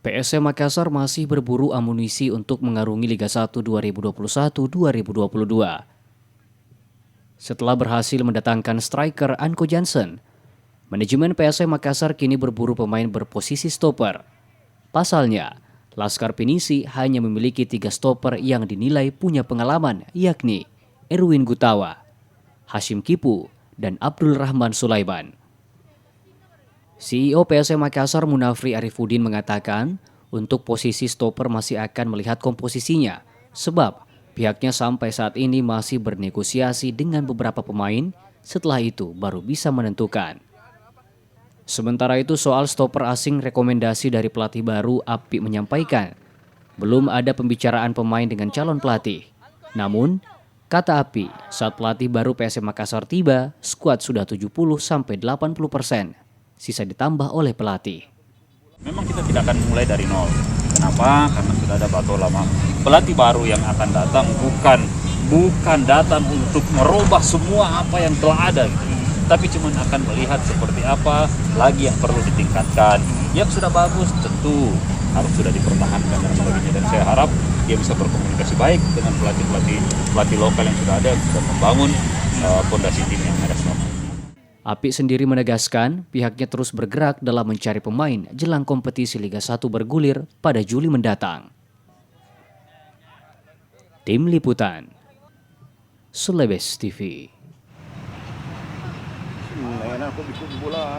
PSM Makassar masih berburu amunisi untuk mengarungi Liga 1 2021-2022. Setelah berhasil mendatangkan striker Anko Jansen, manajemen PSM Makassar kini berburu pemain berposisi stopper. Pasalnya, Laskar Pinisi hanya memiliki 3 stopper yang dinilai punya pengalaman, yakni Erwin Gutawa, Hashim Kipu, dan Abdul Rahman Sulaiman. CEO PSM Makassar Munafri Arifudin mengatakan untuk posisi stopper masih akan melihat komposisinya sebab pihaknya sampai saat ini masih bernegosiasi dengan beberapa pemain, setelah itu baru bisa menentukan. Sementara itu soal stopper asing rekomendasi dari pelatih baru Api menyampaikan belum ada pembicaraan pemain dengan calon pelatih. Namun, kata Api, saat pelatih baru PSM Makassar tiba, skuad sudah 70-80%. Sisa ditambah oleh pelatih. Memang kita tidak akan mulai dari nol. Kenapa? Karena sudah ada Bato lama. Pelatih baru yang akan datang bukan datang untuk merubah semua apa yang telah ada, gitu. Tapi cuma akan melihat seperti apa lagi yang perlu ditingkatkan. Yang sudah bagus tentu harus sudah dipertahankan dan sebagainya. Dan saya harap dia bisa berkomunikasi baik dengan pelatih lokal yang sudah ada, sudah membangun fondasi tim yang ada selama ini. Api sendiri menegaskan pihaknya terus bergerak dalam mencari pemain jelang kompetisi Liga 1 bergulir pada Juli mendatang. Tim Liputan Celebes TV. Enak aku bikin bola.